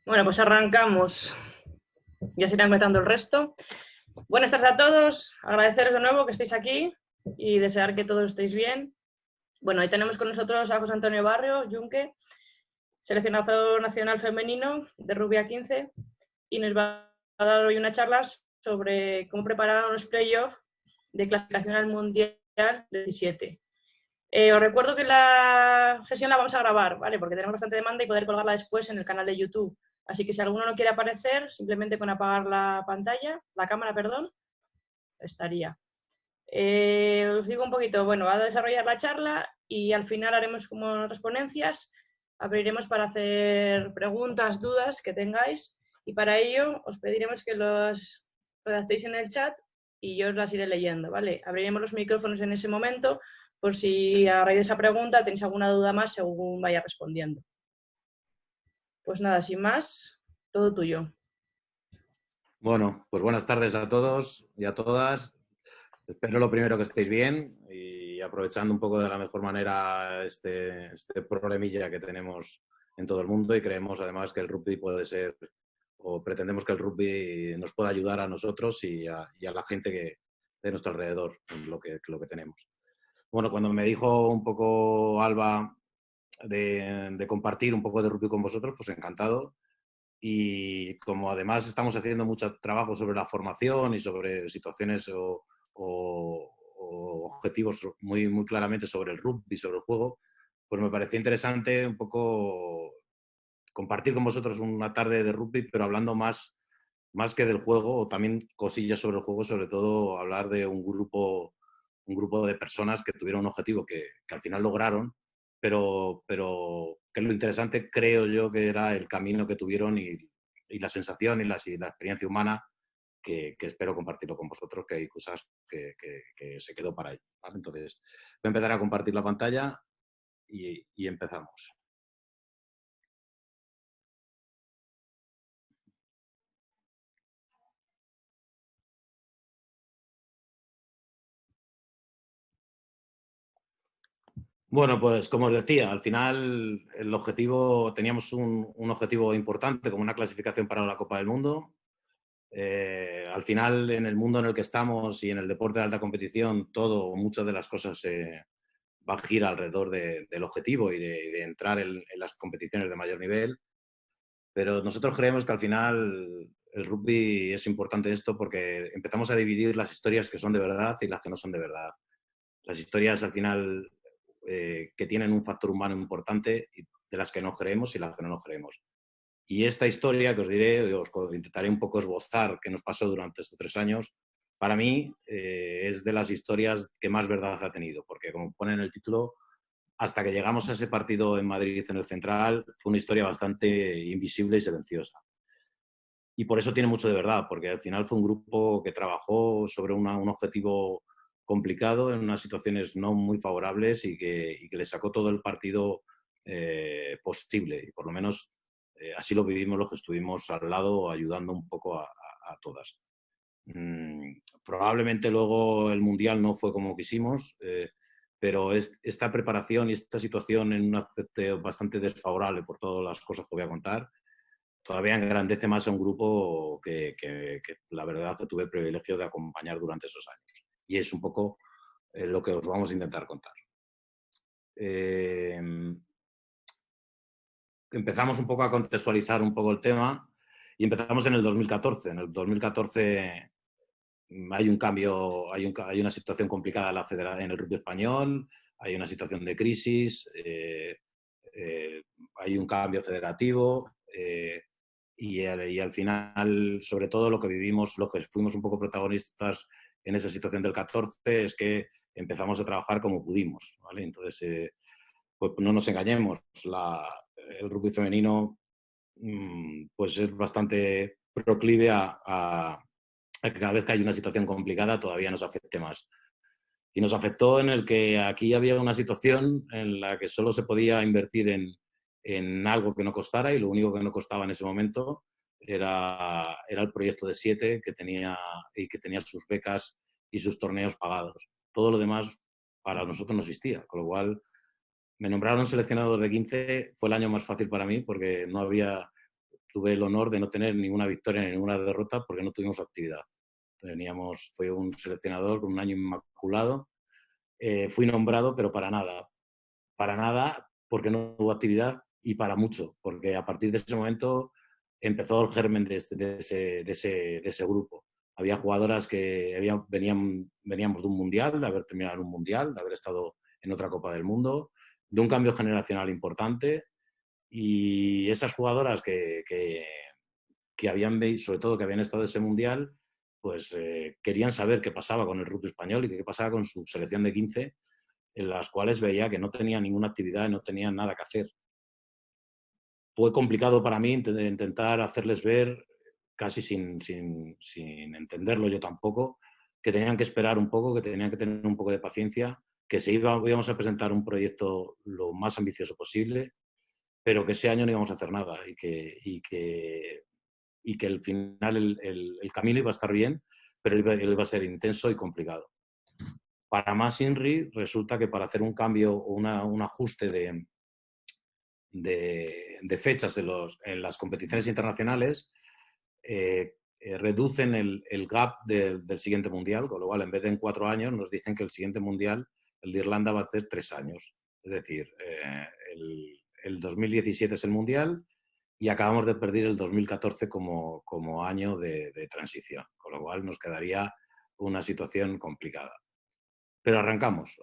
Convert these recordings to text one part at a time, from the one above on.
Bueno, pues arrancamos. Ya se irán conectando el resto. Buenas tardes a todos. Agradeceros de nuevo que estéis aquí y desear que todos estéis bien. Bueno, hoy tenemos con nosotros a José Antonio Barrio, Yunque, seleccionador nacional femenino de rugby a 15, y nos va a dar hoy una charla sobre cómo preparar unos playoffs de clasificación al Mundial 17. Os recuerdo que la sesión la vamos a grabar, ¿vale? Porque tenemos bastante demanda y poder colgarla después en el canal de YouTube. Así que si alguno no quiere aparecer, simplemente con apagar la pantalla, la cámara, perdón, estaría. Os digo un poquito, bueno, va a desarrollar la charla y al final haremos como en otras ponencias, abriremos para hacer preguntas, dudas que tengáis, y para ello os pediremos que los redactéis en el chat y yo os las iré leyendo, ¿vale? Abriremos los micrófonos en ese momento por si a raíz de esa pregunta tenéis alguna duda más según vaya respondiendo. Pues nada, sin más, todo tuyo. Bueno, pues buenas tardes a todos y a todas. Espero lo primero que estéis bien y aprovechando un poco de la mejor manera este problemilla que tenemos en todo el mundo, y creemos además que el rugby puede ser, o pretendemos que el rugby nos pueda ayudar a nosotros y a la gente de nuestro alrededor, en lo que tenemos. Bueno, cuando me dijo un poco Alba de compartir un poco de rugby con vosotros, pues encantado. Y como además estamos haciendo mucho trabajo sobre la formación y sobre situaciones o objetivos muy claramente sobre el rugby, sobre el juego, pues me pareció interesante un poco compartir con vosotros una tarde de rugby, pero hablando más que del juego, o también cosillas sobre el juego, sobre todo hablar de un grupo de personas que tuvieron un objetivo que al final lograron, pero que lo interesante creo yo que era el camino que tuvieron y la sensación y la experiencia humana que espero compartirlo con vosotros, que hay cosas que se quedó para ahí, ¿vale? Entonces, voy a empezar a compartir la pantalla y empezamos. Bueno, pues como os decía, al final el objetivo, teníamos un objetivo importante como una clasificación para la Copa del Mundo. Al final, en el mundo en el que estamos y en el deporte de alta competición, todo, muchas de las cosas va a girar alrededor del objetivo y de entrar en las competiciones de mayor nivel. Pero nosotros creemos que al final el rugby es importante esto porque empezamos a dividir las historias que son de verdad y las que no son de verdad. Las historias al final que tienen un factor humano importante, de las que nos creemos y las que no nos creemos. Y esta historia que os diré, os intentaré un poco esbozar qué nos pasó durante estos 3 años, para mí es de las historias que más verdad ha tenido, porque como pone en el título, hasta que llegamos a ese partido en Madrid, en el Central, fue una historia bastante invisible y silenciosa. Y por eso tiene mucho de verdad, porque al final fue un grupo que trabajó sobre un objetivo complicado en unas situaciones no muy favorables y que le sacó todo el partido posible. Y por lo menos así lo vivimos los que estuvimos al lado ayudando un poco a todas. Probablemente luego el Mundial no fue como quisimos, pero esta preparación y esta situación en un aspecto bastante desfavorable por todas las cosas que voy a contar, todavía engrandece más a un grupo que la verdad que tuve el privilegio de acompañar durante esos años. Y es un poco lo que os vamos a intentar contar. Empezamos un poco a contextualizar un poco el tema y empezamos en el 2014. En el 2014 hay un cambio, hay una situación complicada en el rugby español, hay una situación de crisis, hay un cambio federativo y al final, sobre todo lo que vivimos, lo que fuimos un poco protagonistas en esa situación del 14 es que empezamos a trabajar como pudimos, ¿vale? Entonces, pues no nos engañemos, el rugby femenino pues es bastante proclive a que cada vez que hay una situación complicada todavía nos afecte más. Y nos afectó en el que aquí había una situación en la que solo se podía invertir en algo que no costara, y lo único que no costaba en ese momento era el proyecto de 7 que tenía sus becas y sus torneos pagados. Todo lo demás para nosotros no existía, con lo cual me nombraron seleccionador de 15, fue el año más fácil para mí porque no había tuve el honor de no tener ninguna victoria ni ninguna derrota porque no tuvimos actividad. Fue un seleccionador con un año inmaculado. Fui nombrado, pero para nada, porque no hubo actividad y para mucho, porque a partir de ese momento empezó el germen de ese grupo. Había jugadoras que veníamos de un mundial, de haber terminado en un mundial, de haber estado en otra Copa del Mundo, de un cambio generacional importante, y esas jugadoras que habían, sobre todo que habían estado en ese mundial, pues querían saber qué pasaba con el rugby español y qué pasaba con su selección de 15, en las cuales veía que no tenía ninguna actividad y no tenían nada que hacer. Fue complicado para mí intentar hacerles ver, casi sin entenderlo yo tampoco, que tenían que esperar un poco, que tenían que tener un poco de paciencia, que íbamos a presentar un proyecto lo más ambicioso posible, pero que ese año no íbamos a hacer nada y que al final el camino iba a estar bien, pero iba a ser intenso y complicado. Para más INRI, resulta que para hacer un cambio o un ajuste de fechas en las competiciones internacionales, reducen el gap del siguiente mundial, con lo cual en vez de en 4 años nos dicen que el siguiente mundial, el de Irlanda, va a ser 3 años. Es decir, el 2017 es el mundial y acabamos de perder el 2014 como año de transición, con lo cual nos quedaría una situación complicada. Pero arrancamos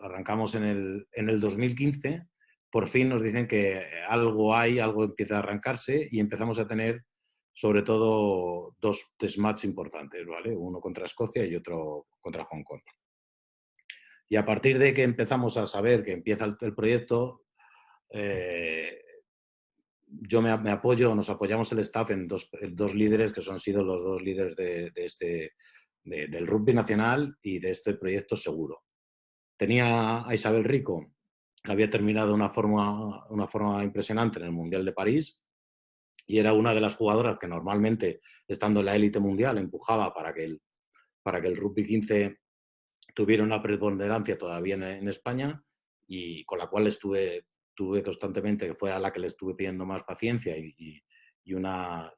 en el 2015, por fin nos dicen que algo empieza a arrancarse y empezamos a tener sobre todo 2 test match importantes, ¿vale? Uno contra Escocia y otro contra Hong Kong. Y a partir de que empezamos a saber que empieza el proyecto, yo nos apoyamos el staff en dos líderes que han sido los 2 líderes del rugby nacional y de este proyecto seguro. Tenía a Isabel Rico, que había terminado de una forma impresionante en el Mundial de París y era una de las jugadoras que normalmente, estando en la élite mundial, empujaba para que el rugby 15 tuviera una preponderancia todavía en España, y con la cual tuve constantemente, que fuera la que le estuve pidiendo más paciencia y una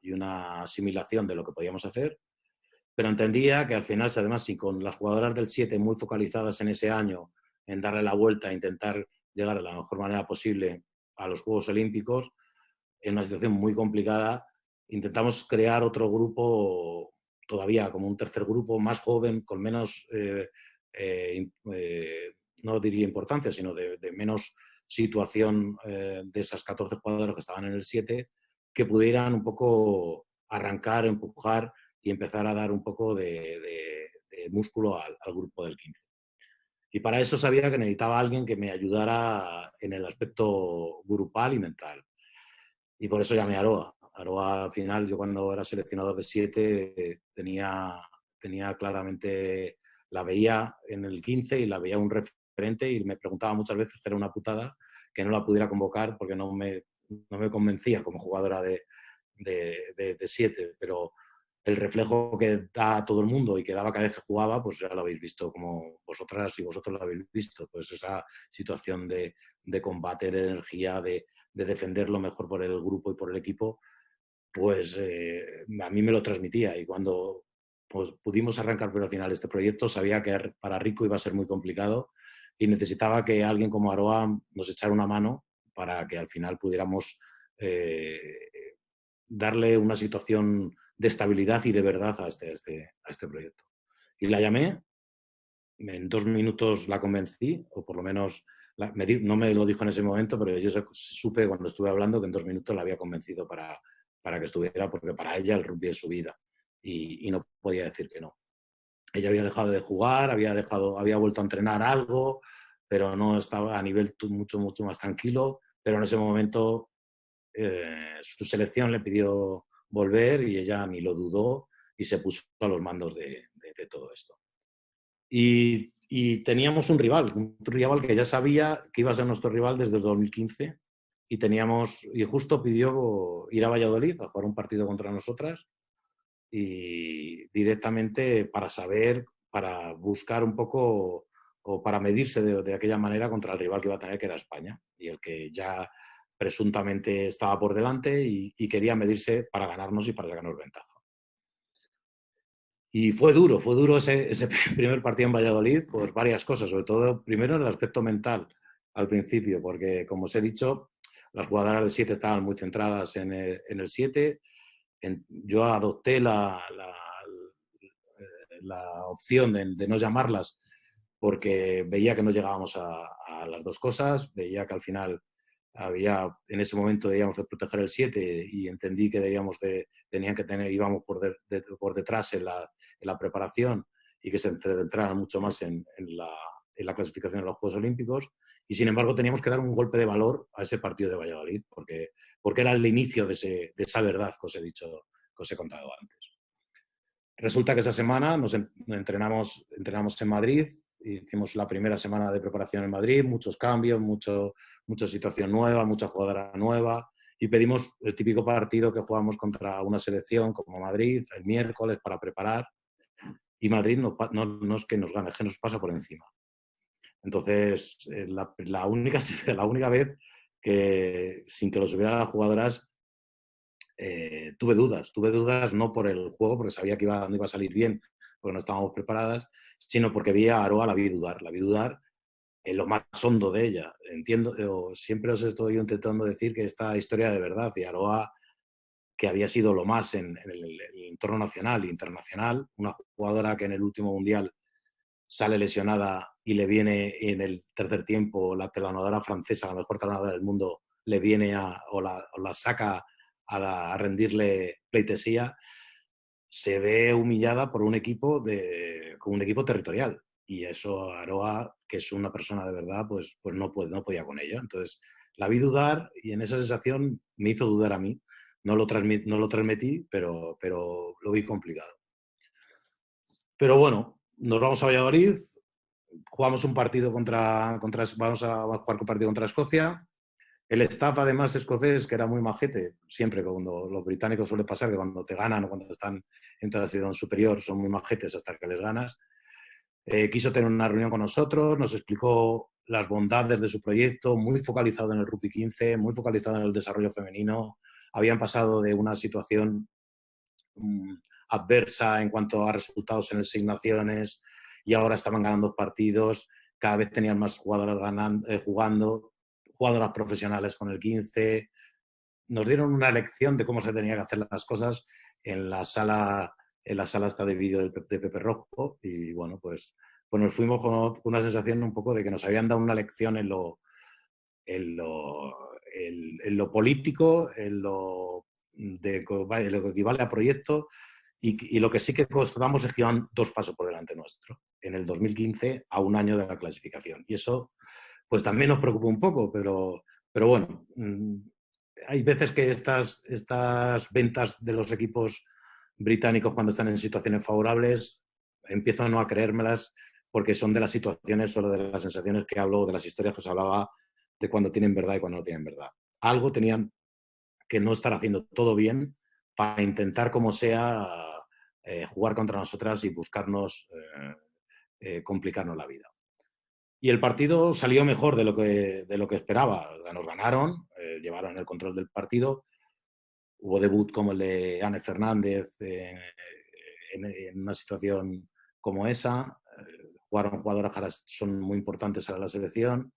asimilación de lo que podíamos hacer. Pero entendía que al final, además, si con las jugadoras del 7 muy focalizadas en ese año, en darle la vuelta e intentar llegar de la mejor manera posible a los Juegos Olímpicos, en una situación muy complicada, intentamos crear otro grupo, todavía como un tercer grupo, más joven, con menos, no diría importancia, sino de menos situación de esas 14 jugadoras que estaban en el 7, que pudieran un poco arrancar, empujar y empezar a dar un poco de músculo al grupo del 15. Y para eso sabía que necesitaba a alguien que me ayudara en el aspecto grupal y mental. Y por eso llamé a Aroa. Aroa, al final, yo cuando era seleccionador de 7 tenía claramente, la veía en el 15 y la veía un referente, y me preguntaba muchas veces, que era una putada, que no la pudiera convocar porque no me convencía como jugadora de 7, pero el reflejo que da a todo el mundo y que daba cada vez que jugaba, pues ya lo habéis visto, como vosotras y vosotros lo habéis visto, pues esa situación de combate, de energía, de defender lo mejor por el grupo y por el equipo, pues a mí me lo transmitía. Y cuando pues, pudimos arrancar por al final este proyecto, sabía que para Rico iba a ser muy complicado y necesitaba que alguien como Aroa nos echara una mano para que al final pudiéramos darle una situación de estabilidad y de verdad a este proyecto. Y la llamé, en 2 minutos la convencí, o por lo menos no me lo dijo en ese momento, pero yo supe cuando estuve hablando que en 2 minutos la había convencido para que estuviera, porque para ella el rugby es su vida y no podía decir que no. Ella había dejado de jugar, había vuelto a entrenar algo, pero no estaba a nivel mucho más tranquilo, pero en ese momento su selección le pidió volver y ella ni lo dudó y se puso a los mandos de todo esto. Y teníamos un rival que ya sabía que iba a ser nuestro rival desde el 2015 y justo pidió ir a Valladolid a jugar un partido contra nosotras, y directamente para buscar un poco o para medirse de aquella manera contra el rival que iba a tener, que era España, y el que ya presuntamente estaba por delante y quería medirse para ganarnos y para sacarnos ventaja. Y fue duro ese primer partido en Valladolid por varias cosas, sobre todo primero el aspecto mental al principio, porque como os he dicho, las jugadoras de 7 estaban muy centradas en el 7. Yo adopté la opción de no llamarlas porque veía que no llegábamos a las dos cosas, veía que al final en ese momento debíamos de proteger el 7 y entendí que íbamos por detrás en la preparación y que se centraran mucho más en la clasificación de los Juegos Olímpicos, y sin embargo teníamos que dar un golpe de valor a ese partido de Valladolid porque era el inicio de esa verdad que os he dicho, que os he contado antes. Resulta que esa semana nos entrenamos en Madrid, hicimos la primera semana de preparación en Madrid, muchos cambios, mucha situación nueva, mucha jugadora nueva, y pedimos el típico partido que jugamos contra una selección como Madrid el miércoles para preparar, y Madrid no es que nos gane, es que nos pasa por encima. Entonces, la única vez que, sin que lo supieran las jugadoras, tuve dudas no por el juego, porque sabía que no iba a salir bien, porque no estábamos preparadas, sino porque vi a Aroa, la vi dudar en lo más hondo de ella. Siempre os estoy intentando decir que esta historia de verdad, y Aroa, que había sido lo más en el entorno nacional e internacional, una jugadora que en el último mundial sale lesionada y le viene en el tercer tiempo la talonadora francesa, la mejor talonadora del mundo, le viene o la saca a rendirle pleitesía, se ve humillada por un equipo con un equipo territorial. Y eso Aroa, que es una persona de verdad, pues no podía con ello. Entonces la vi dudar y en esa sensación me hizo dudar a mí. No lo transmití, pero lo vi complicado. Pero bueno, nos vamos a Valladolid, jugamos un partido vamos a jugar un partido contra Escocia. El staff, además, escocés, que era muy majete, siempre cuando los británicos suele pasar que cuando te ganan o cuando están en transición superior son muy majetes hasta que les ganas, quiso tener una reunión con nosotros, nos explicó las bondades de su proyecto, muy focalizado en el rugby 15, muy focalizado en el desarrollo femenino. Habían pasado de una situación adversa en cuanto a resultados en el Seis Naciones y ahora estaban ganando partidos, cada vez tenían más jugadoras jugando, jugadoras profesionales con el 15. Nos dieron una lección de cómo se tenía que hacer las cosas en la sala esta de vídeo de Pepe Rojo, y bueno, pues nos fuimos con una sensación un poco de que nos habían dado una lección en lo político, en lo que equivale a proyecto, y lo que sí que constatamos es que iban 2 pasos por delante nuestro en el 2015, a un año de la clasificación. Y eso pues también nos preocupa un poco, pero bueno, hay veces que estas ventas de los equipos británicos cuando están en situaciones favorables empiezo no a creérmelas, porque son de las situaciones o de las sensaciones que hablo, de las historias que os hablaba, de cuando tienen verdad y cuando no tienen verdad. Algo tenían que no estar haciendo todo bien para intentar, como sea, jugar contra nosotras y buscarnos complicarnos la vida. Y el partido salió mejor de lo que esperaba. Nos ganaron, llevaron el control del partido. Hubo debut como el de Anne Fernández en una situación como esa. Jugaron jugadoras que son muy importantes a la selección.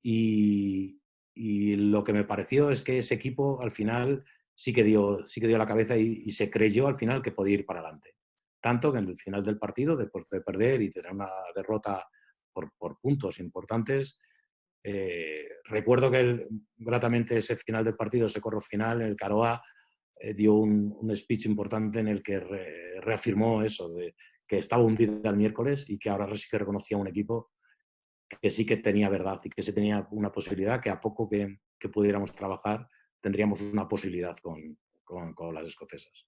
Y lo que me pareció es que ese equipo al final sí que dio la cabeza y se creyó al final que podía ir para adelante. Tanto que en el final del partido, después de perder y tener una derrota por puntos importantes, recuerdo que gratamente ese final del partido, ese corro final, en el Aroa dio un speech importante en el que reafirmó eso, de que estaba hundida el miércoles y que ahora sí que reconocía un equipo que sí que tenía verdad y que se tenía una posibilidad, que a poco que pudiéramos trabajar tendríamos una posibilidad con las escocesas.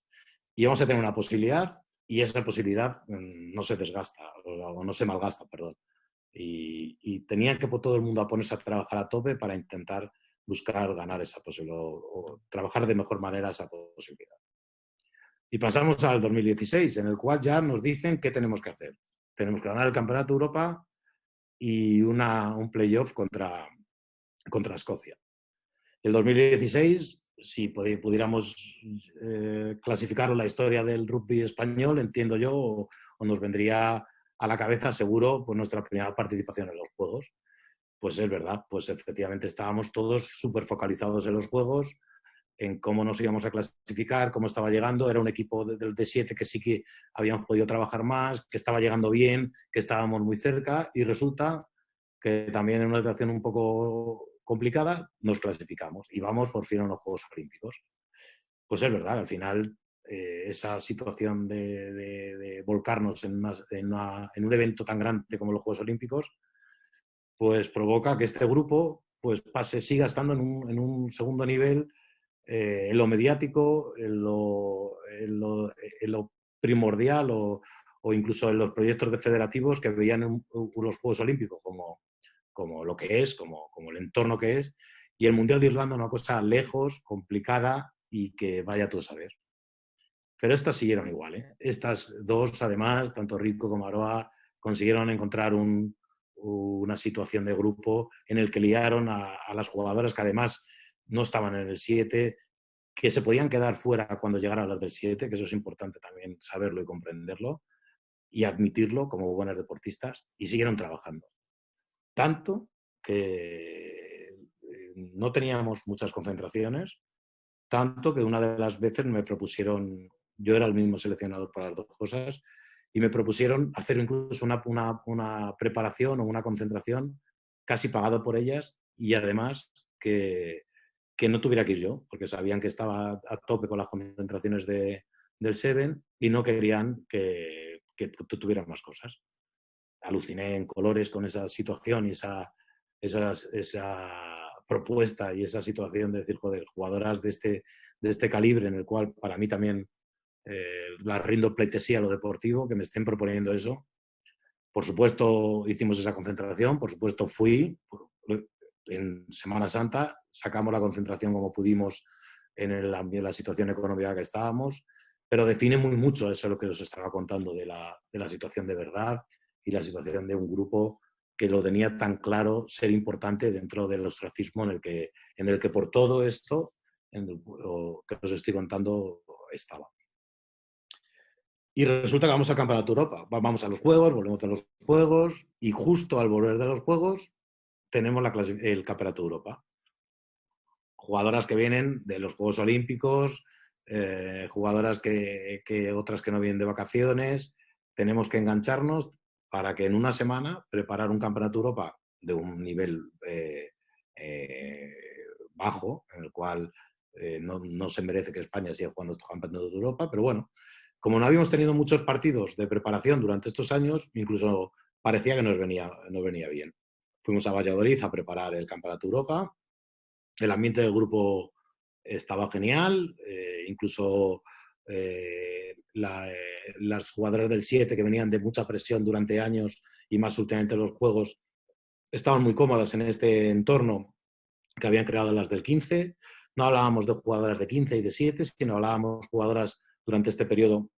Y vamos a tener una posibilidad, y esa posibilidad no se desgasta, o no se malgasta, perdón. Y tenía que todo el mundo a ponerse a trabajar a tope para intentar buscar ganar esa posibilidad o trabajar de mejor manera esa posibilidad. Y pasamos al 2016, en el cual ya nos dicen qué tenemos que hacer. Tenemos que ganar el Campeonato de Europa y un playoff contra Escocia. El 2016, si pudiéramos clasificar la historia del rugby español, entiendo yo, o nos vendría a la cabeza seguro pues nuestra primera participación en los Juegos. Pues es verdad, pues efectivamente estábamos todos súper focalizados en los Juegos, en cómo nos íbamos a clasificar, cómo estaba llegando. Era un equipo de 7 que sí que habíamos podido trabajar más, que estaba llegando bien, que estábamos muy cerca, y resulta que también en una situación un poco complicada nos clasificamos y vamos por fin a los Juegos Olímpicos. Pues es verdad, al final esa situación de volcarnos en un evento tan grande como los Juegos Olímpicos, pues provoca que este grupo pues siga estando en un segundo nivel, en lo mediático, en lo primordial, o incluso en los proyectos de federativos que veían los Juegos Olímpicos como lo que es, como el entorno que es, y el Mundial de Irlanda una cosa lejos, complicada y que vaya tú a saber. Pero estas siguieron igual, ¿eh? Estas dos, además, tanto Rico como Aroa, consiguieron encontrar una situación de grupo en el que liaron a las jugadoras que además no estaban en el 7, que se podían quedar fuera cuando llegaran las del 7, que eso es importante también saberlo y comprenderlo, y admitirlo como buenas deportistas, y siguieron trabajando. Tanto que no teníamos muchas concentraciones, tanto que una de las veces me propusieron, yo era el mismo seleccionador para las dos cosas, y me propusieron hacer incluso una preparación o una concentración casi pagado por ellas, y además que no tuviera que ir yo, porque sabían que estaba a tope con las concentraciones del Seven y no querían que tuvieran más cosas. Aluciné en colores con esa situación y esa propuesta y esa situación de decir, joder, jugadoras de este calibre, en el cual para mí también la rindo pleitesía a lo deportivo, que me estén proponiendo eso. Por supuesto, hicimos esa concentración, por supuesto fui. En Semana Santa sacamos la concentración como pudimos en la situación económica que estábamos, pero define muy mucho eso lo que os estaba contando de la situación de verdad y la situación de un grupo que lo tenía tan claro ser importante dentro del ostracismo en el que por todo esto que os estoy contando estaba. Y resulta que vamos al Campeonato de Europa. Vamos a los Juegos, volvemos de los Juegos, y justo al volver de los Juegos tenemos el Campeonato de Europa. Jugadoras que vienen de los Juegos Olímpicos, jugadoras otras que no vienen de vacaciones. Tenemos que engancharnos para que en una semana preparar un Campeonato de Europa de un nivel bajo, en el cual no se merece que España siga jugando estos Campeonatos de Europa, pero bueno, como no habíamos tenido muchos partidos de preparación durante estos años, incluso parecía que nos venía bien. Fuimos a Valladolid a preparar el Campeonato de Europa. El ambiente del grupo estaba genial, incluso las jugadoras del 7 que venían de mucha presión durante años y más últimamente los Juegos estaban muy cómodas en este entorno que habían creado las del 15. No hablábamos de jugadoras de 15 y de 7, sino hablábamos jugadoras durante este periodo,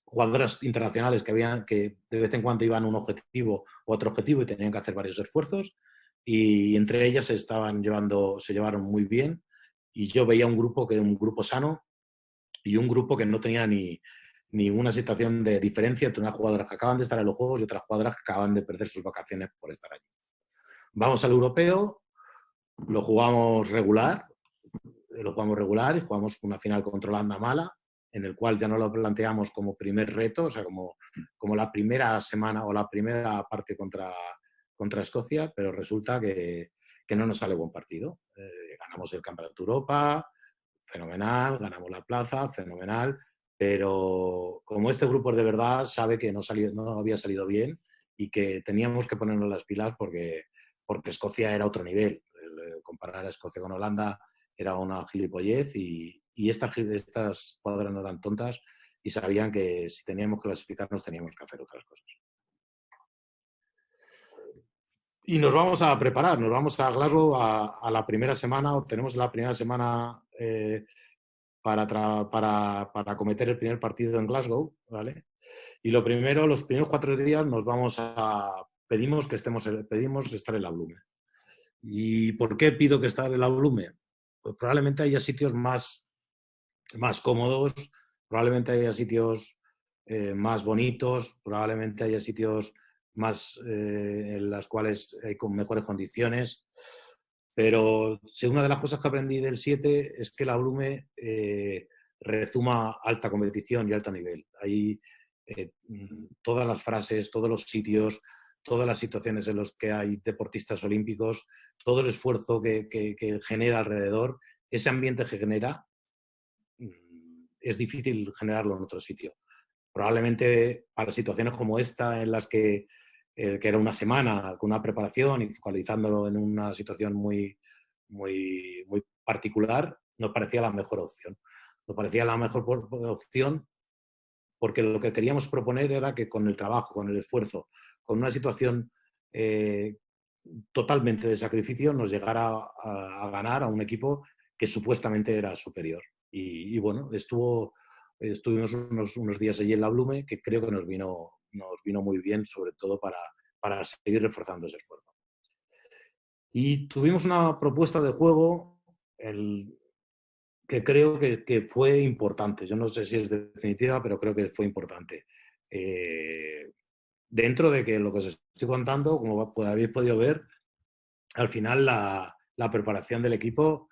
jugadoras internacionales que de vez en cuando iban a un objetivo u otro objetivo y tenían que hacer varios esfuerzos, y entre ellas se llevaron muy bien, y yo veía un grupo sano y un grupo que no tenía ni una situación de diferencia entre unas jugadoras que acaban de estar en los Juegos y otras jugadoras que acaban de perder sus vacaciones por estar allí. Vamos al europeo, lo jugamos regular y jugamos una final contra Holanda mala, en el cual ya no lo planteamos como primer reto, o sea, como la primera semana o la primera parte contra Escocia, pero resulta que no nos sale buen partido. Ganamos el Campeonato de Europa, fenomenal, ganamos la plaza, fenomenal, pero como este grupo de verdad sabe que no había salido bien y que teníamos que ponernos las pilas porque Escocia era otro nivel. Comparar a Escocia con Holanda era una gilipollez, y estas jugadoras no eran tontas y sabían que si teníamos que clasificarnos teníamos que hacer otras cosas. Y nos vamos a preparar, nos vamos a Glasgow a la primera semana, o tenemos la primera semana para cometer el primer partido en Glasgow, ¿vale? Y los primeros 4 días pedimos estar en la Blume. ¿Y por qué pido que estar en la Blume? pues probablemente haya sitios más cómodos, probablemente haya sitios más bonitos, probablemente haya sitios más en las cuales hay con mejores condiciones. Pero una de las cosas que aprendí del 7 es que la Blume rezuma alta competición y alto nivel. Ahí todas las frases, todos los sitios, todas las situaciones en las que hay deportistas olímpicos, todo el esfuerzo que genera alrededor, ese ambiente que genera, es difícil generarlo en otro sitio. Probablemente para situaciones como esta, en las que era una semana con una preparación y focalizándolo en una situación muy particular, nos parecía la mejor opción. Nos parecía la mejor opción porque lo que queríamos proponer era que con el trabajo, con el esfuerzo, con una situación totalmente de sacrificio, nos llegara a ganar a un equipo que supuestamente era superior. Y bueno, estuvimos unos días allí en la Blume que creo que nos vino muy bien, sobre todo para seguir reforzando ese esfuerzo. Y tuvimos una propuesta de juego que creo que fue importante. Yo no sé si es definitiva, pero creo que fue importante. Dentro de que lo que os estoy contando, como habéis podido ver, al final la preparación del equipo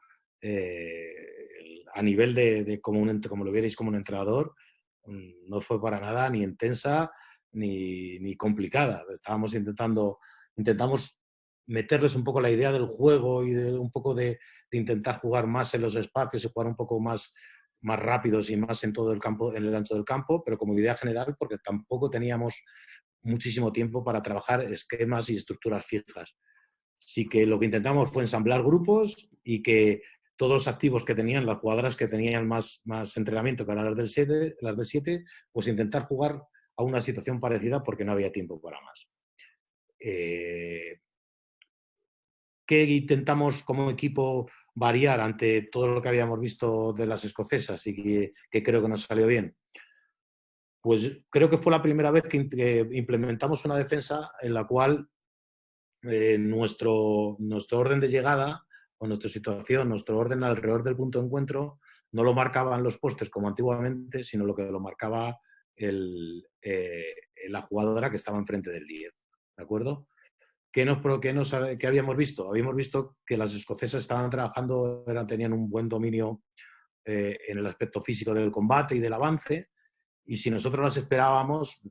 a nivel de como lo vierais como un entrenador, no fue para nada ni intensa ni complicada. Intentamos meterles un poco la idea del juego y un poco de intentar jugar más en los espacios y jugar un poco más rápidos y más en todo el campo, en el ancho del campo, pero como idea general, porque tampoco teníamos muchísimo tiempo para trabajar esquemas y estructuras fijas. Sí que lo que intentamos fue ensamblar grupos y que todos los activos que tenían, las jugadoras que tenían más entrenamiento que eran las del 7, pues intentar jugar a una situación parecida porque no había tiempo para más. ¿Qué intentamos como equipo variar ante todo lo que habíamos visto de las escocesas y que creo que nos salió bien? Pues creo que fue la primera vez que implementamos una defensa en la cual nuestro orden de llegada o nuestra situación, nuestro orden alrededor del punto de encuentro, no lo marcaban los postes como antiguamente, sino lo que lo marcaba la jugadora que estaba enfrente del 10. ¿De acuerdo? ¿Qué habíamos visto? Habíamos visto que las escocesas estaban trabajando, tenían un buen dominio en el aspecto físico del combate y del avance, y si nosotros las esperábamos,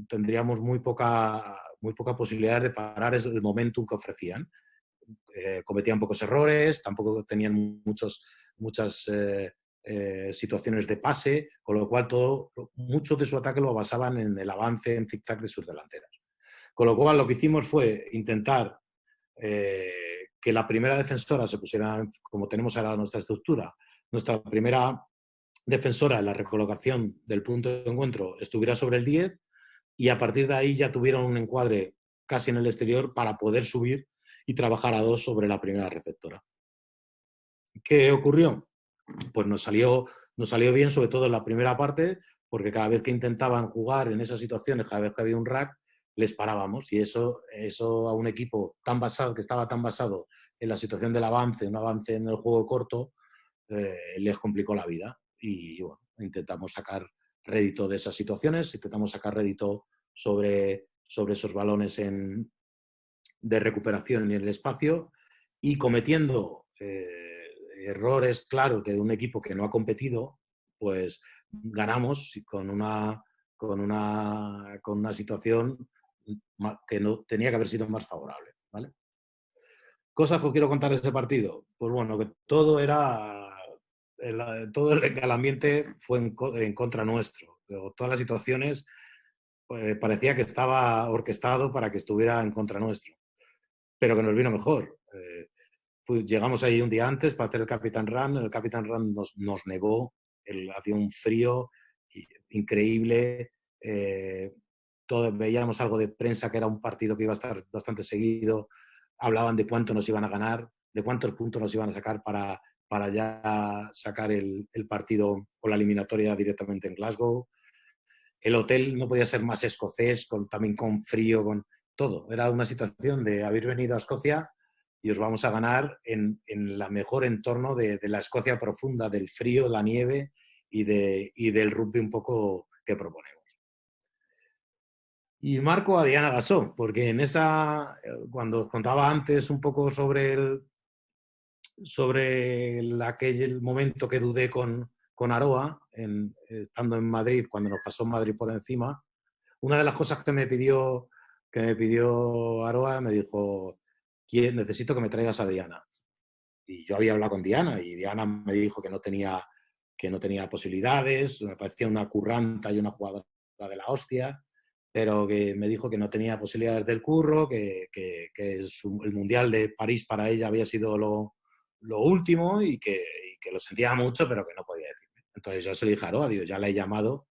tendríamos muy poca posibilidad de parar el momentum que ofrecían. Cometían pocos errores, tampoco tenían muchas situaciones de pase, con lo cual mucho de su ataque lo basaban en el avance en zigzag de sus delanteras. Con lo cual lo que hicimos fue intentar que la primera defensora se pusiera, como tenemos ahora nuestra estructura, nuestra primera defensora en la recolocación del punto de encuentro estuviera sobre el 10 y a partir de ahí ya tuvieron un encuadre casi en el exterior para poder subir y trabajar a 2 sobre la primera receptora. ¿Qué ocurrió? Pues nos salió bien, sobre todo en la primera parte, porque cada vez que intentaban jugar en esas situaciones, cada vez que había un rack, les parábamos y eso a un equipo que estaba tan basado en la situación del avance, un avance en el juego corto, les complicó la vida. Y bueno, intentamos sacar rédito de esas situaciones, intentamos sacar rédito sobre esos balones de recuperación en el espacio y cometiendo errores claros de un equipo que no ha competido, pues ganamos con una situación que no tenía que haber sido más favorable, ¿vale? Cosas que os quiero contar de este partido. Pues bueno, que todo el ambiente fue en contra nuestro. Todas las situaciones parecía que estaba orquestado para que estuviera en contra nuestro, pero que nos vino mejor. Llegamos ahí un día antes para hacer el Capitán Run. El Capitán Run nos nevó, hacía un frío increíble. Veíamos algo de prensa que era un partido que iba a estar bastante seguido. Hablaban de cuánto nos iban a ganar, de cuántos puntos nos iban a sacar para ya sacar el partido o la eliminatoria directamente en Glasgow. El hotel no podía ser más escocés, también con frío, con todo. Era una situación de haber venido a Escocia y os vamos a ganar en el mejor entorno de la Escocia profunda, del frío, la nieve y del rugby un poco que proponemos. Y marco a Diana Gasó, porque en esa, cuando os contaba antes un poco sobre aquel momento que dudé con Aroa, estando en Madrid, cuando nos pasó Madrid por encima, una de las cosas que me pidió Aroa, me dijo: necesito que me traigas a Diana. Y yo había hablado con Diana y Diana me dijo que no tenía posibilidades, me parecía una curranta y una jugadora de la hostia, pero que me dijo que no tenía posibilidades del curro, que el Mundial de París para ella había sido lo último y que lo sentía mucho, pero que no podía decirme. Entonces yo se le dije a Aroa, digo, ya la he llamado,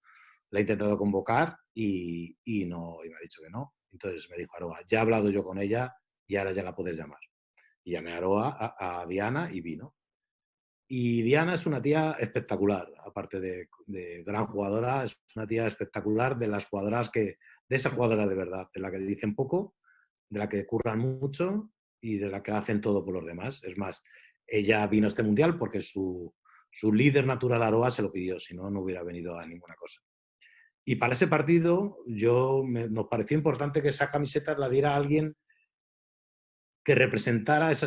la he intentado convocar y me ha dicho que no. Entonces me dijo Aroa, ya he hablado yo con ella y ahora ya la puedes llamar. Y llamé a Aroa, a Diana, y vino. Y Diana es una tía espectacular, aparte de gran jugadora, es una tía espectacular, de esas jugadoras de verdad, de la que dicen poco, de la que curran mucho y de la que hacen todo por los demás. Es más, ella vino a este mundial porque su líder natural, Aroa, se lo pidió, si no, no hubiera venido a ninguna cosa. Y para ese partido nos pareció importante que esa camiseta la diera a alguien que representara esa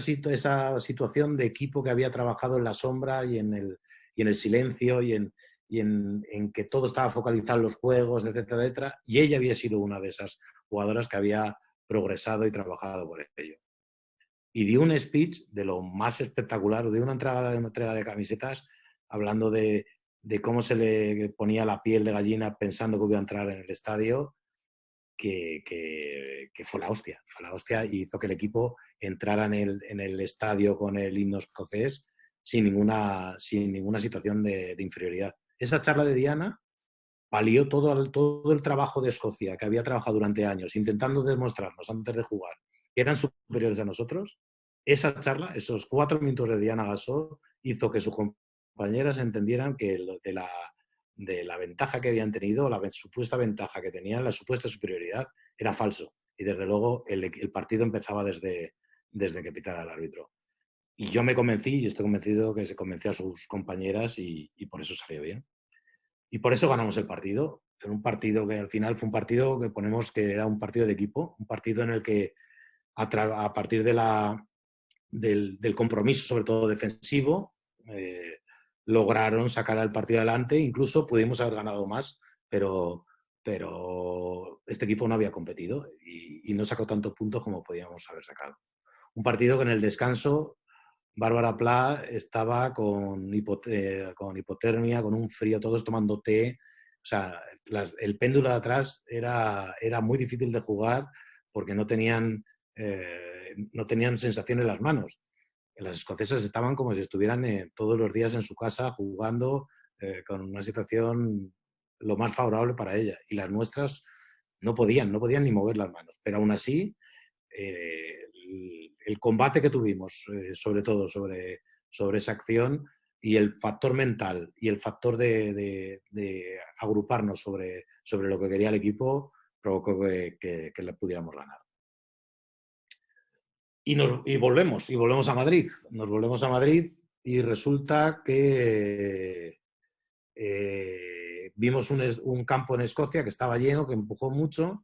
situación de equipo que había trabajado en la sombra y en el silencio y en que todo estaba focalizado en los juegos, etcétera, etcétera. Y ella había sido una de esas jugadoras que había progresado y trabajado por ello. Y dio un speech de lo más espectacular, de una entrega de camisetas, hablando de cómo se le ponía la piel de gallina pensando que iba a entrar en el estadio, que fue la hostia y hizo que el equipo entrara en el estadio con el himno escocés sin ninguna situación de inferioridad. Esa charla de Diana palió todo el trabajo de Escocia, que había trabajado durante años intentando demostrarnos antes de jugar que eran superiores a nosotros. Esa charla, esos 4 minutos de Diana Gasó, hizo que sus compañeras entendieran que de la ventaja que habían tenido, la supuesta ventaja que tenían, la supuesta superioridad, era falso. Y desde luego el partido empezaba desde que pitara el árbitro. Y yo me convencí, y estoy convencido que se convenció a sus compañeras y por eso salió bien. Y por eso ganamos el partido. En un partido que al final fue un partido que ponemos que era un partido de equipo, un partido en el que a partir del compromiso, sobre todo defensivo, lograron sacar al partido adelante, incluso pudimos haber ganado más, pero este equipo no había competido y no sacó tantos puntos como podíamos haber sacado. Un partido que en el descanso Bárbara Pla estaba con hipotermia, con un frío, todos tomando té. O sea, el péndulo de atrás era muy difícil de jugar porque no tenían sensación en las manos. Las escocesas estaban como si estuvieran todos los días en su casa jugando con una situación lo más favorable para ella. Y las nuestras no podían ni mover las manos. Pero aún así, el combate que tuvimos, sobre todo sobre esa acción y el factor mental y el factor de agruparnos sobre lo que quería el equipo, provocó que le pudiéramos ganar. Y volvemos a Madrid. Nos volvemos a Madrid y resulta que vimos un campo en Escocia que estaba lleno, que empujó mucho,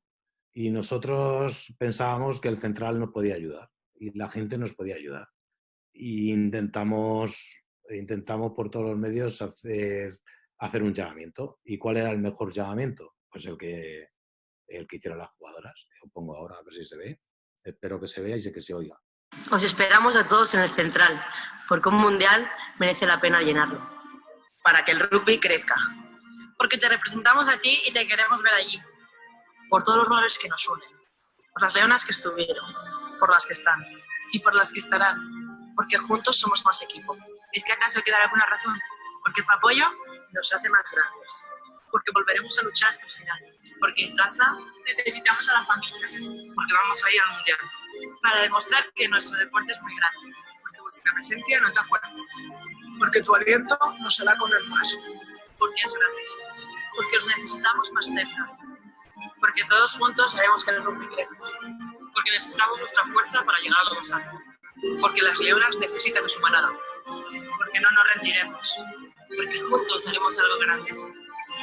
y nosotros pensábamos que el central nos podía ayudar y la gente nos podía ayudar. Y intentamos por todos los medios hacer un llamamiento. ¿Y cuál era el mejor llamamiento? Pues el que hicieron las jugadoras. Lo pongo ahora a ver si se ve. Espero que se vea y que se oiga. Os esperamos a todos en el central, porque un mundial merece la pena llenarlo. Para que el rugby crezca. Porque te representamos a ti y te queremos ver allí. Por todos los valores que nos unen. Por las leonas que estuvieron. Por las que están. Y por las que estarán. Porque juntos somos más equipo. ¿Es que acaso queda alguna razón? Porque tu apoyo nos hace más grandes. Porque volveremos a luchar hasta el final. Porque en casa necesitamos a la familia. Porque vamos a ir al mundial. Para demostrar que nuestro deporte es muy grande. Porque vuestra presencia nos da fuerzas. Porque tu aliento nos hará correr más. Porque es gratis. Porque os necesitamos más cerca. Porque todos juntos haremos que el rugby crezca. Porque necesitamos nuestra fuerza para llegar a lo más alto. Porque las leonas necesitan de su manada. Porque no nos rendiremos. Porque juntos haremos algo grande.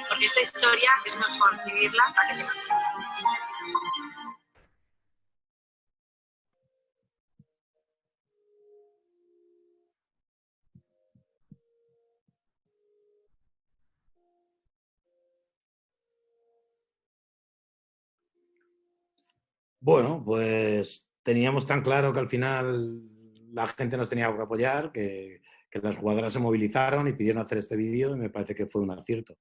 Porque esa historia es mejor vivirla a que te la cuenten. Bueno, pues teníamos tan claro que al final la gente nos tenía que apoyar, que las jugadoras se movilizaron y pidieron hacer este vídeo y me parece que fue un acierto.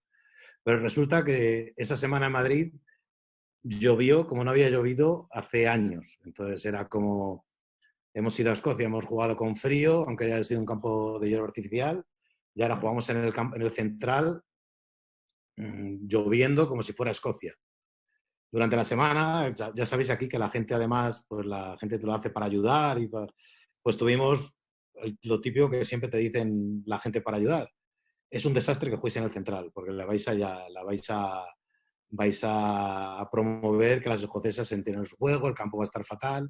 Pero resulta que esa semana en Madrid llovió como no había llovido hace años. Entonces era como, hemos ido a Escocia, hemos jugado con frío, aunque haya sido un campo de hielo artificial, y ahora jugamos en el central, lloviendo como si fuera Escocia. Durante la semana, ya sabéis aquí que la gente además, pues la gente te lo hace para ayudar y pues tuvimos lo típico que siempre te dicen la gente para ayudar. Es un desastre que juegues en el central, porque vais a promover que las escocesas se enteren en su juego, el campo va a estar fatal.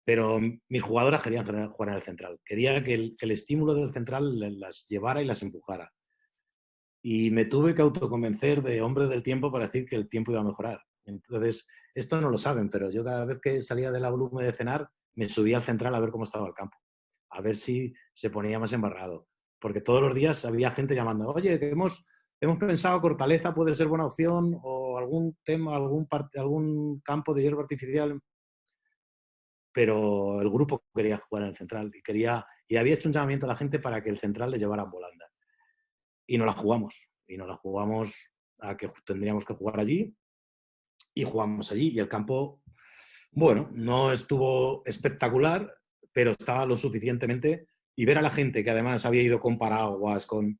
Pero mis jugadoras querían jugar en el central. Quería que el estímulo del central las llevara y las empujara. Y me tuve que autoconvencer de hombres del tiempo para decir que el tiempo iba a mejorar. Entonces, esto no lo saben, pero yo cada vez que salía de la volumen de cenar, me subía al central a ver cómo estaba el campo, a ver si se ponía más embarrado. Porque todos los días había gente llamando, oye, que hemos pensado que Hortaleza puede ser buena opción o algún tema, algún campo de hierba artificial, pero el grupo quería jugar en el central y había hecho un llamamiento a la gente para que el central le llevara a volanda. Y no la jugamos. Y no la jugamos a que tendríamos que jugar allí y jugamos allí. Y el campo, bueno, no estuvo espectacular, pero estaba lo suficientemente. Y ver a la gente que además había ido con paraguas, con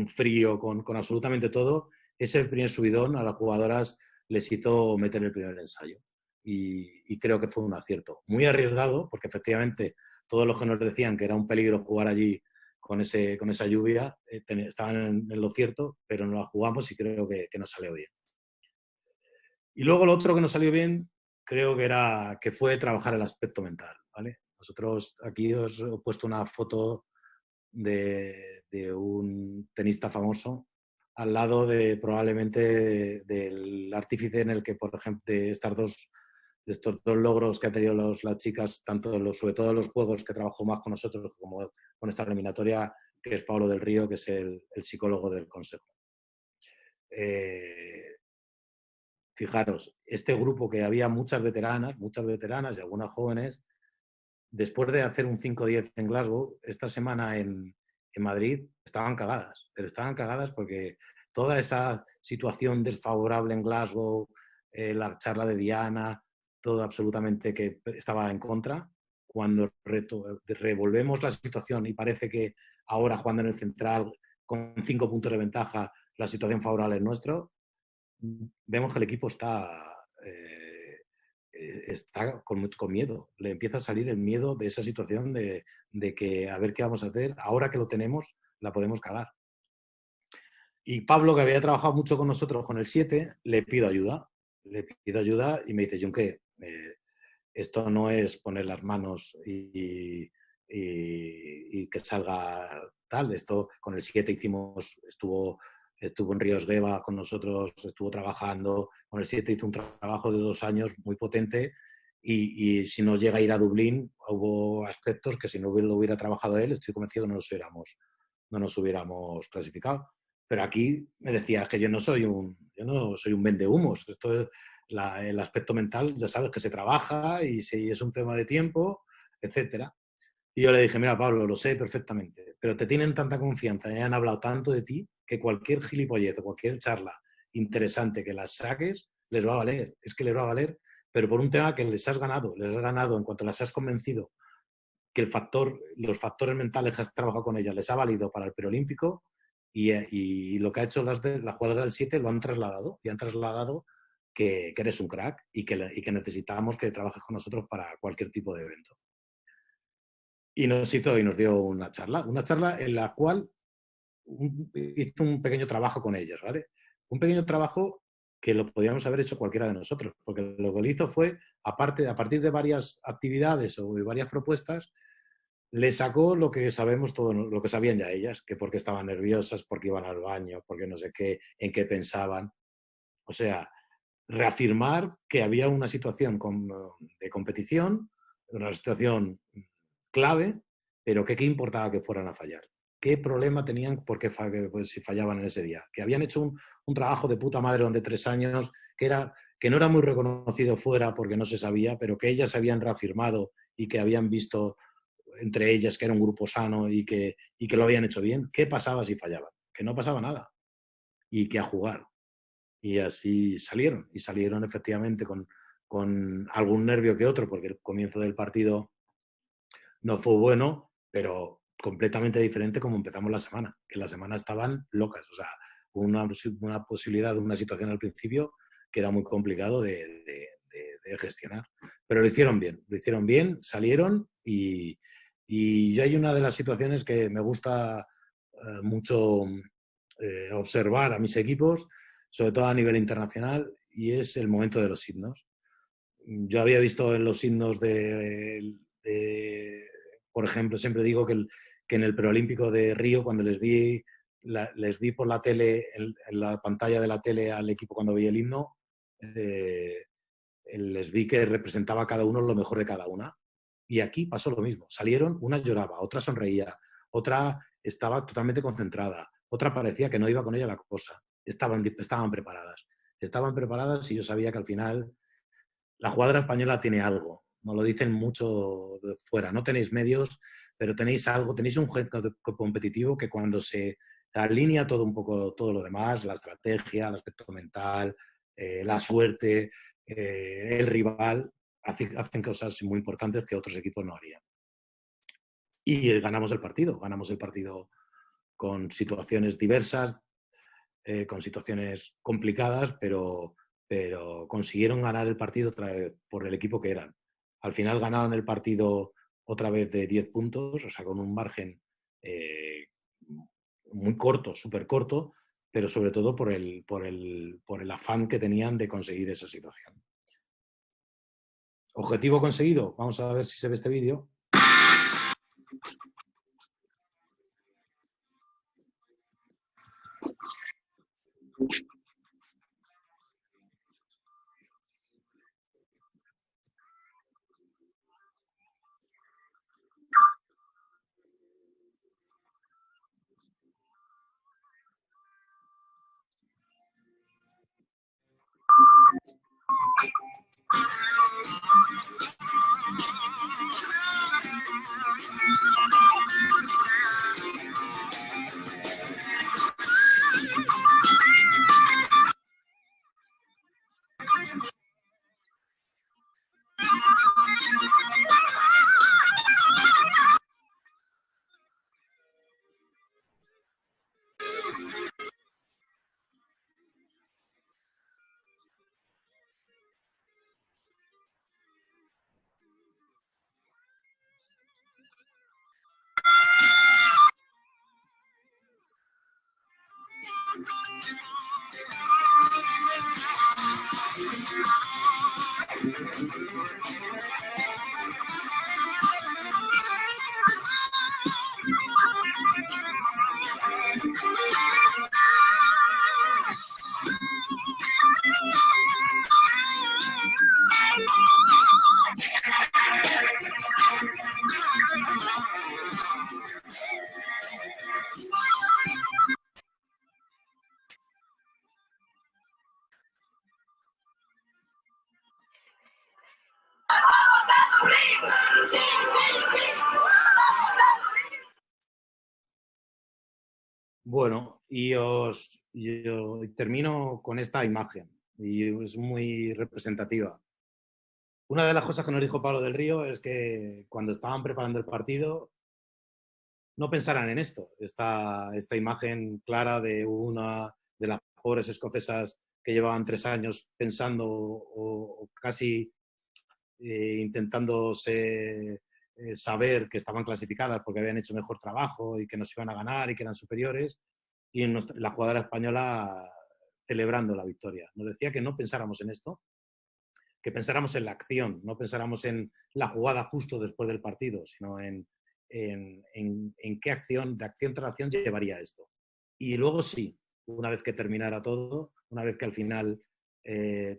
frío, con absolutamente todo, ese primer subidón a las jugadoras les hizo meter el primer ensayo. Y creo que fue un acierto. Muy arriesgado, porque efectivamente todos los que nos decían que era un peligro jugar allí con esa lluvia estaban en lo cierto, pero no la jugamos y creo que nos salió bien. Y luego lo otro que nos salió bien, creo que fue trabajar el aspecto mental, ¿vale? Nosotros aquí os he puesto una foto de un tenista famoso al lado de probablemente del artífice en el que, por ejemplo, de estos dos logros que han tenido las chicas, sobre todo en los juegos que trabajó más con nosotros, como con esta eliminatoria, que es Pablo del Río, que es el psicólogo del Consejo. Fijaros, este grupo que había muchas veteranas y algunas jóvenes, después de hacer un 5-10 en Glasgow, esta semana en Madrid estaban cagadas, pero estaban cagadas porque toda esa situación desfavorable en Glasgow, la charla de Diana, todo absolutamente que estaba en contra, cuando revolvemos la situación y parece que ahora jugando en el central con 5 puntos de ventaja, la situación favorable es nuestro, vemos que el equipo está con miedo. Le empieza a salir el miedo de esa situación de que a ver qué vamos a hacer. Ahora que lo tenemos, la podemos cagar. Y Pablo, que había trabajado mucho con nosotros con el 7, le pido ayuda. Le pido ayuda y me dice, Junque, esto no es poner las manos y que salga tal. Esto con el 7 estuvo en Ríos Deva con nosotros, estuvo trabajando. Con el 7 hizo un trabajo de 2 años muy potente y si no llega a ir a Dublín, hubo aspectos que si no lo hubiera trabajado él, estoy convencido que no nos hubiéramos clasificado. Pero aquí me decía que yo no soy un vendehumos. Esto es el aspecto mental, ya sabes que se trabaja y si es un tema de tiempo, etcétera. Y yo le dije, mira, Pablo, lo sé perfectamente, pero te tienen tanta confianza y han hablado tanto de ti que cualquier gilipollez o cualquier charla interesante que las saques les va a valer. Es que les va a valer, pero por un tema que les has ganado en cuanto las has convencido que los factores mentales que has trabajado con ellas les ha valido para el preolímpico y lo que ha hecho las jugadoras del 7 lo han trasladado y han trasladado que eres un crack y que necesitamos que trabajes con nosotros para cualquier tipo de evento. Y nos dio una charla en la cual hizo un pequeño trabajo con ellas, ¿vale? Un pequeño trabajo que lo podíamos haber hecho cualquiera de nosotros, porque lo que él hizo fue, a partir de varias actividades o de varias propuestas, le sacó lo que sabemos todo, lo que sabían ya ellas, que porque estaban nerviosas, porque iban al baño, porque no sé qué, en qué pensaban. O sea, reafirmar que había una situación de competición, una situación clave, pero que qué importaba que fueran a fallar. ¿Qué problema tenían porque pues, si fallaban en ese día? Que habían hecho un trabajo de puta madre durante 3 años, que no era muy reconocido fuera porque no se sabía, pero que ellas habían reafirmado y que habían visto entre ellas que era un grupo sano y que lo habían hecho bien. ¿Qué pasaba si fallaban? Que no pasaba nada. Y que a jugar. Y así salieron. Y salieron efectivamente con algún nervio que otro, porque el comienzo del partido no fue bueno, pero completamente diferente como empezamos la semana. Que la semana estaban locas. O sea, una posibilidad de una situación al principio que era muy complicado de gestionar. Pero lo hicieron bien, salieron y hay una de las situaciones que me gusta mucho observar a mis equipos, sobre todo a nivel internacional, y es el momento de los himnos. Yo había visto en los himnos por ejemplo, siempre digo que en el preolímpico de Río, cuando les vi por la tele, en la pantalla de la tele al equipo cuando veía el himno, les vi que representaba a cada uno lo mejor de cada una. Y aquí pasó lo mismo. Salieron, una lloraba, otra sonreía, otra estaba totalmente concentrada, otra parecía que no iba con ella la cosa. Estaban preparadas. Estaban preparadas y yo sabía que al final la jugadora española tiene algo. Nos lo dicen mucho de fuera. No tenéis medios, pero tenéis algo, tenéis un juego competitivo que cuando se alinea todo un poco, todo lo demás, la estrategia, el aspecto mental, la suerte, el rival, hacen cosas muy importantes que otros equipos no harían. Y ganamos el partido con situaciones diversas, con situaciones complicadas, pero consiguieron ganar el partido otra vez por el equipo que eran. Al final ganaron el partido otra vez de 10 puntos, o sea, con un margen muy corto, súper corto, pero sobre todo por el afán que tenían de conseguir esa situación. Objetivo conseguido. Vamos a ver si se ve este vídeo. Bueno, y termino con esta imagen, y es muy representativa. Una de las cosas que nos dijo Pablo del Río es que cuando estaban preparando el partido no pensaran en esto, esta imagen clara de una de las pobres escocesas que llevaban 3 años pensando o casi intentándose saber que estaban clasificadas porque habían hecho mejor trabajo y que nos iban a ganar y que eran superiores, y la jugadora española celebrando la victoria. Nos decía que no pensáramos en esto, que pensáramos en la acción, no pensáramos en la jugada justo después del partido, sino en qué acción, de acción tras acción, llevaría esto. Y luego sí, una vez que terminara todo, una vez que al final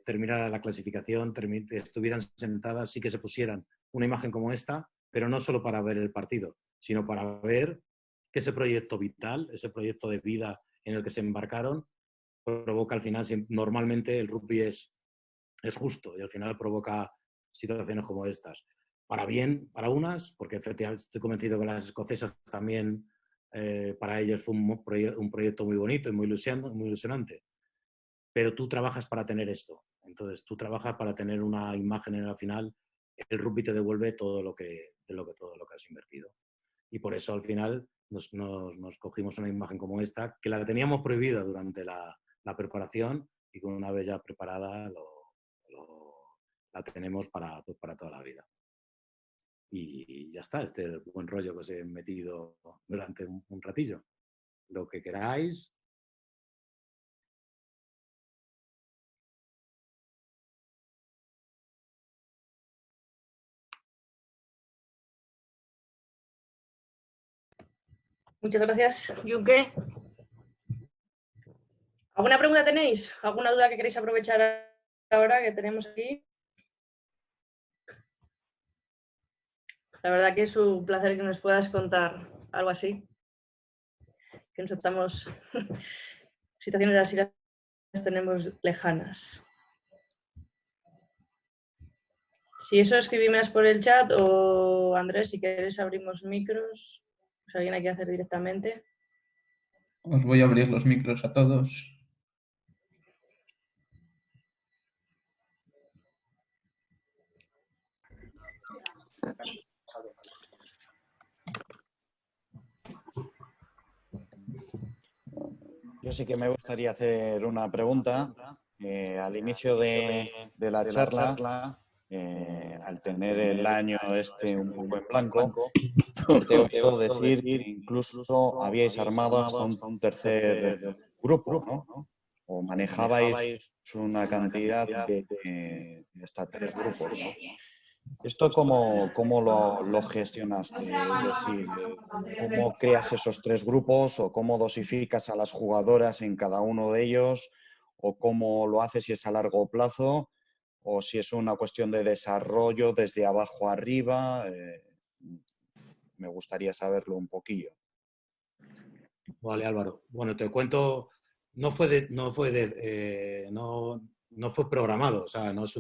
terminara la clasificación, estuvieran sentadas, sí que se pusieran una imagen como esta, pero no solo para ver el partido, sino para ver que ese proyecto vital, ese proyecto de vida en el que se embarcaron, provoca al final, normalmente el rugby es justo y al final provoca situaciones como estas. Para bien, para unas, porque efectivamente estoy convencido que las escocesas también, para ellos fue un proyecto muy bonito y muy ilusionante. Pero tú trabajas para tener esto. Entonces, tú trabajas para tener una imagen en la final. El rugby te devuelve todo lo que has invertido. Y por eso, al final, nos cogimos una imagen como esta, que la teníamos prohibida durante la preparación y con una vez ya preparada la tenemos para toda la vida. Y ya está, este es el buen rollo que os he metido durante un ratillo. Lo que queráis. Muchas gracias, Yunque. ¿Alguna pregunta tenéis? ¿Alguna duda que queréis aprovechar ahora que tenemos aquí? La verdad que es un placer que nos puedas contar algo así. Que nos estamos situaciones así las tenemos lejanas. Si eso, escribime por el chat o Andrés, si queréis abrimos micros. Si alguien hay que hacer directamente. Os voy a abrir los micros a todos. Yo sí que me gustaría hacer una pregunta. Al inicio de la charla, al tener el año un poco en blanco, te he oído decir que incluso habíais armado hasta un tercer grupo, ¿no? O manejabais una cantidad de hasta 3 grupos, ¿no? ¿Esto cómo lo gestionaste? Es decir, ¿cómo creas esos 3 grupos o cómo dosificas a las jugadoras en cada uno de ellos? ¿O cómo lo haces si es a largo plazo? ¿O si es una cuestión de desarrollo desde abajo arriba? Me gustaría saberlo un poquillo. Vale, Álvaro. Bueno, te cuento, no fue programado, o sea, no es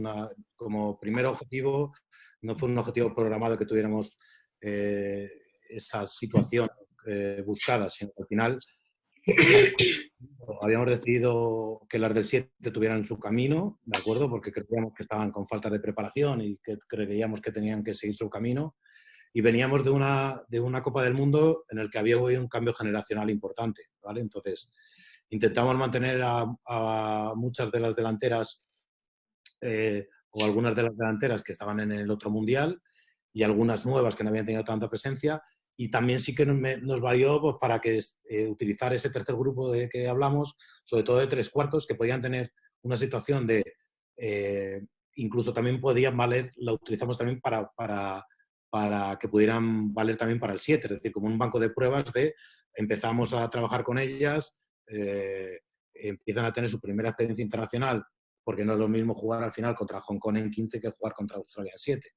como primer objetivo, no fue un objetivo programado que tuviéramos esa situación buscada, sino que al final habíamos decidido que las del 7 tuvieran su camino, ¿de acuerdo? Porque creíamos que estaban con falta de preparación y que creíamos que tenían que seguir su camino. Y veníamos de una Copa del Mundo en el que había habido un cambio generacional importante, ¿vale? Entonces, intentamos mantener a muchas de las delanteras o algunas de las delanteras que estaban en el otro mundial y algunas nuevas que no habían tenido tanta presencia. Y también sí que nos valió pues, para que utilizar ese tercer grupo de que hablamos, sobre todo de 3/4, que podían tener una situación de... incluso también podían valer, la utilizamos también para que pudieran valer también para el 7, es decir, como un banco de pruebas de empezamos a trabajar con ellas, empiezan a tener su primera experiencia internacional, porque no es lo mismo jugar al final contra Hong Kong en 15 que jugar contra Australia en 7.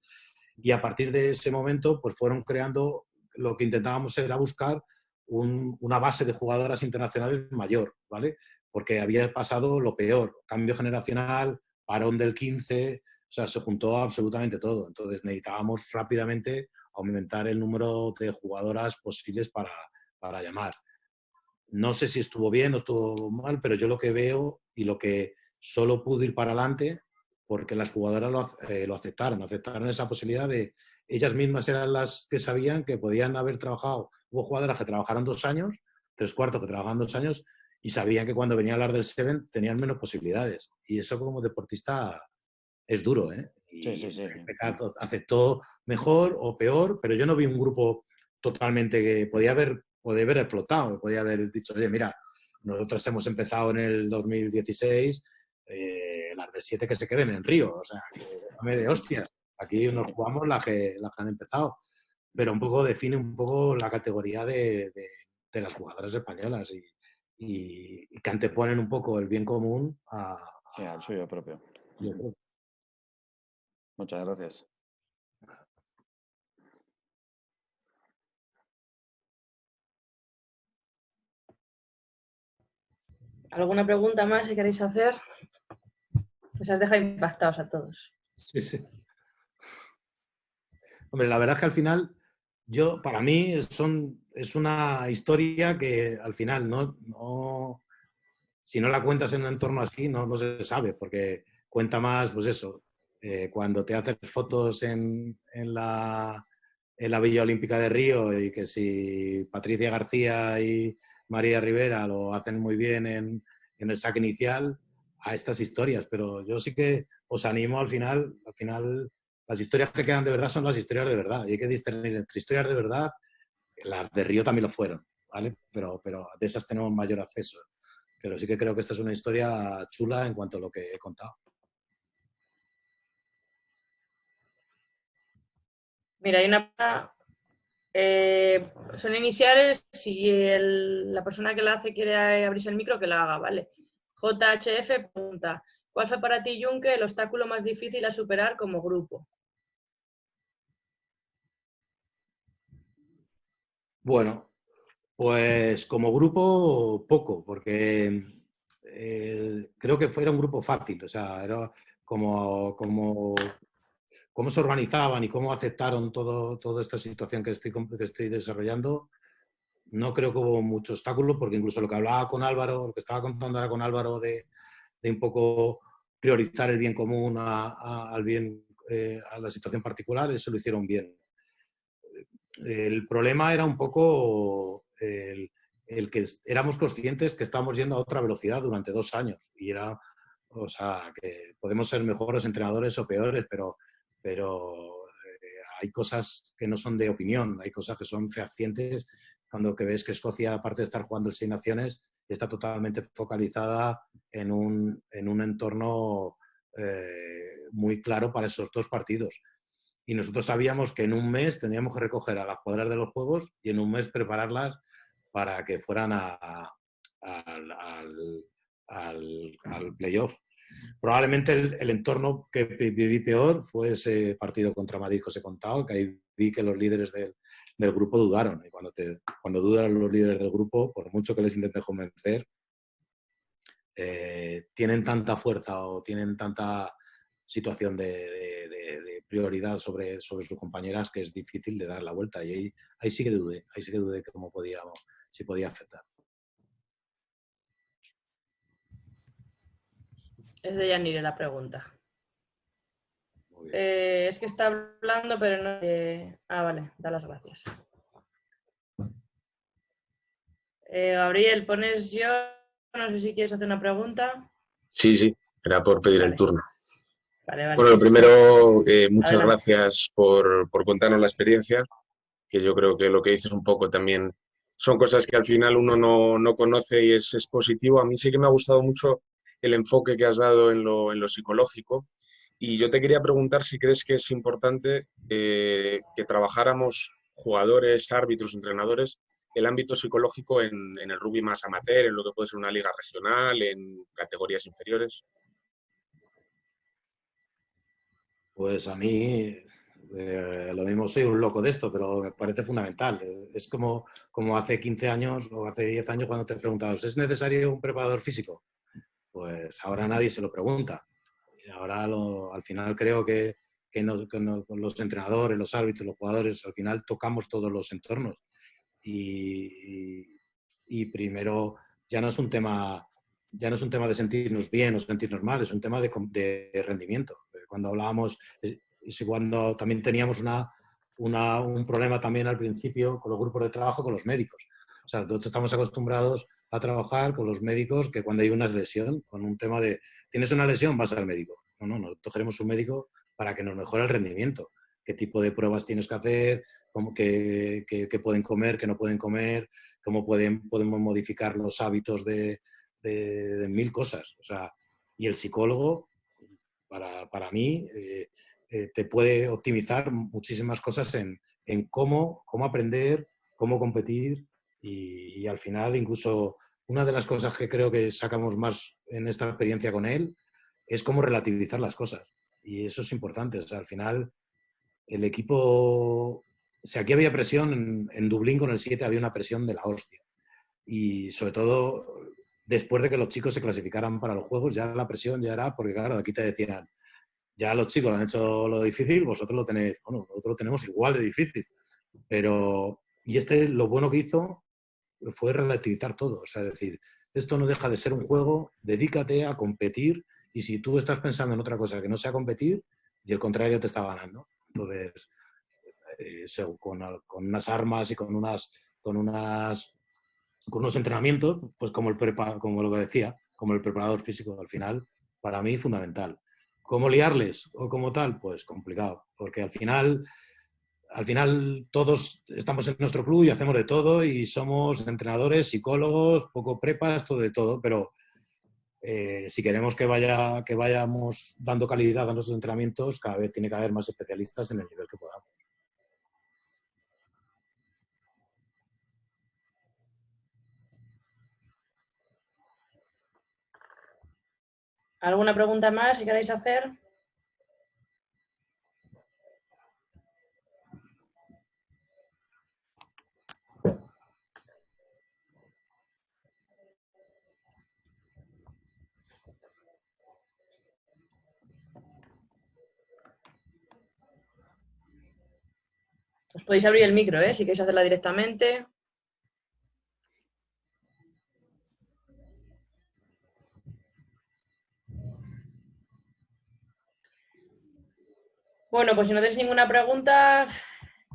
Y a partir de ese momento, pues fueron creando, lo que intentábamos era buscar una base de jugadoras internacionales mayor, ¿vale? Porque había pasado lo peor, cambio generacional, parón del 15, o sea, se juntó absolutamente todo. Entonces necesitábamos rápidamente aumentar el número de jugadoras posibles para llamar. No sé si estuvo bien o estuvo mal, pero yo lo que veo y lo que solo pude ir para adelante, porque las jugadoras lo aceptaron esa posibilidad de... Ellas mismas eran las que sabían que podían haber trabajado. Hubo jugadoras que trabajaron 2 años, 3/4 que trabajaban 2 años, y sabían que cuando venía a hablar del 7 tenían menos posibilidades. Y eso como deportista es duro, ¿eh? Y Sí. en este caso aceptó mejor o peor, pero yo no vi un grupo totalmente que podía haber explotado, podía haber dicho, oye, mira, Nosotros hemos empezado en el 2016, las de 7 que se queden en Río, o sea, que déjame de hostias. Aquí nos jugamos las que han empezado, pero un poco define un poco la categoría de las jugadoras españolas y que anteponen un poco el bien común al suyo propio. Muchas gracias. ¿Alguna pregunta más que queréis hacer? Pues os deja impactados a todos. Sí, sí. Hombre, la verdad es que al final, para mí es una historia que al final si no la cuentas en un entorno así, no se sabe, porque cuenta más, pues eso, cuando te haces fotos en la Villa Olímpica de Río y que si Patricia García y María Rivera lo hacen muy bien en el saque inicial, a estas historias, pero yo sí que os animo al final, las historias que quedan de verdad son las historias de verdad, y hay que distinguir entre historias de verdad, las de Río también lo fueron, ¿vale? Pero de esas tenemos mayor acceso. Pero sí que creo que esta es una historia chula en cuanto a lo que he contado. Mira, hay una... son iniciales, si la persona que la hace quiere abrirse el micro, que la haga, ¿vale? JHF pregunta, ¿cuál fue para ti, Yunque, el obstáculo más difícil a superar como grupo? Bueno, pues como grupo poco, porque creo que era un grupo fácil, o sea, era cómo se organizaban y cómo aceptaron toda esta situación que estoy desarrollando. No creo que hubo mucho obstáculo, porque incluso lo que hablaba con Álvaro, lo que estaba contando ahora con Álvaro de un poco priorizar el bien común al bien, a la situación particular, eso lo hicieron bien. El problema era un poco el que éramos conscientes que estábamos yendo a otra velocidad durante 2 años y o sea, que podemos ser mejores entrenadores o peores, pero hay cosas que no son de opinión, hay cosas que son fehacientes cuando que ves que Escocia, aparte de estar jugando el 6 Naciones, está totalmente focalizada en un entorno muy claro para esos 2 partidos. Y nosotros sabíamos que en un mes tendríamos que recoger a las jugadoras de los juegos y en un mes prepararlas para que fueran al playoff. Probablemente el entorno que viví peor fue ese partido contra Madrid que os he contado, que ahí vi que los líderes del grupo dudaron. Y cuando dudan los líderes del grupo, por mucho que les intenten convencer, tienen tanta fuerza o tienen tanta situación de prioridad sobre sus compañeras que es difícil de dar la vuelta. Y ahí sí que dudé, cómo si podía afectar. Es de Yanire la pregunta. Es que está hablando, pero no... vale, da las gracias. Gabriel, pones yo, no sé si quieres hacer una pregunta. Sí, era por pedir el turno. Vale. Bueno, lo primero, muchas gracias por contarnos la experiencia, que yo creo que lo que dices un poco también son cosas que al final uno no conoce y es positivo. A mí sí que me ha gustado mucho el enfoque que has dado en lo psicológico. Y yo te quería preguntar si crees que es importante que trabajáramos jugadores, árbitros, entrenadores, el ámbito psicológico en el rugby más amateur, en lo que puede ser una liga regional, en categorías inferiores. Pues a mí, lo mismo soy un loco de esto, pero me parece fundamental. Es como hace 15 años o hace 10 años cuando te preguntabas, ¿es necesario un preparador físico? Pues ahora nadie se lo pregunta. Ahora al final creo que los entrenadores, los árbitros, los jugadores, al final tocamos todos los entornos. Y primero ya no es un tema de sentirnos bien o sentirnos mal, es un tema de rendimiento. Cuando hablábamos, cuando también teníamos un problema también al principio con los grupos de trabajo, con los médicos. O sea, nosotros estamos acostumbrados a trabajar con los médicos que cuando hay una lesión, con un tema de, tienes una lesión, vas al médico. No, nosotros queremos un médico para que nos mejore el rendimiento, qué tipo de pruebas tienes que hacer, qué pueden comer, qué no pueden comer, cómo podemos modificar los hábitos de mil cosas. O sea, y el psicólogo, para mí, te puede optimizar muchísimas cosas en cómo aprender, cómo competir y al final incluso una de las cosas que creo que sacamos más en esta experiencia con él es cómo relativizar las cosas. Y eso es importante. O sea, al final el equipo... O sea, aquí había presión, en Dublín con el 7 había una presión de la hostia. Y sobre todo después de que los chicos se clasificaran para los juegos, ya la presión ya era, porque claro, aquí te decían, ya los chicos lo han hecho lo difícil, vosotros lo tenéis, bueno, nosotros lo tenemos igual de difícil. Pero, y lo bueno que hizo fue relativizar todo. O sea, es decir, esto no deja de ser un juego, dedícate a competir y si tú estás pensando en otra cosa que no sea competir, y el contrario te está ganando. Entonces, con unas armas y con unos entrenamientos, pues como lo que decía, como el preparador físico, al final, para mí fundamental. ¿Cómo liarles o como tal? Pues complicado, porque al final todos estamos en nuestro club y hacemos de todo y somos entrenadores, psicólogos, poco prepas, todo de todo, pero si queremos que vayamos dando calidad a nuestros entrenamientos, cada vez tiene que haber más especialistas en el nivel que podamos. ¿Alguna pregunta más que queráis hacer? Os podéis abrir el micro, si queréis hacerla directamente. Bueno, pues si no tenéis ninguna pregunta,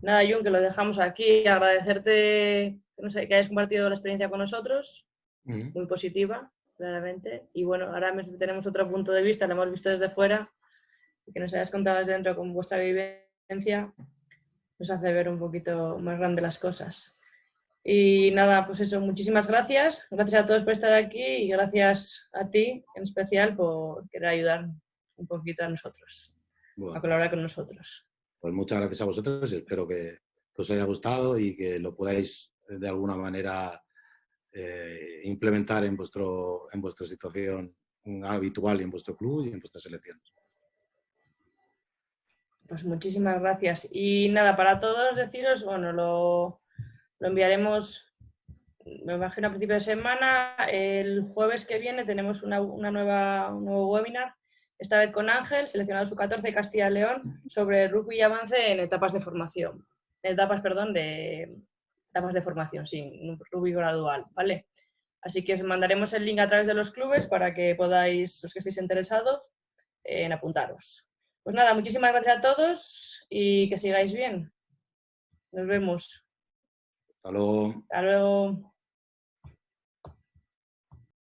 nada, Jun, que lo dejamos aquí. Agradecerte que hayas compartido la experiencia con nosotros, muy positiva, claramente. Y bueno, ahora tenemos otro punto de vista, lo hemos visto desde fuera, y que nos hayas contado desde dentro con vuestra vivencia, nos hace ver un poquito más grande las cosas. Y nada, pues eso, muchísimas gracias. Gracias a todos por estar aquí y gracias a ti en especial por querer ayudar un poquito a nosotros. Bueno, a colaborar con nosotros. Pues muchas gracias a vosotros y espero que os haya gustado y que lo podáis de alguna manera implementar en vuestra situación habitual y en vuestro club y en vuestras selecciones. Pues muchísimas gracias. Y nada, para todos deciros, bueno, lo enviaremos, me imagino, a principio de semana. El jueves que viene tenemos un nuevo webinar, esta vez con Ángel, seleccionado sub-14 Castilla y León, sobre rugby y avance en etapas de formación. Etapas de formación, sí, rugby gradual, ¿vale? Así que os mandaremos el link a través de los clubes para que podáis, los que estéis interesados, en apuntaros. Pues nada, muchísimas gracias a todos y que sigáis bien. Nos vemos. Hasta luego. Hasta luego.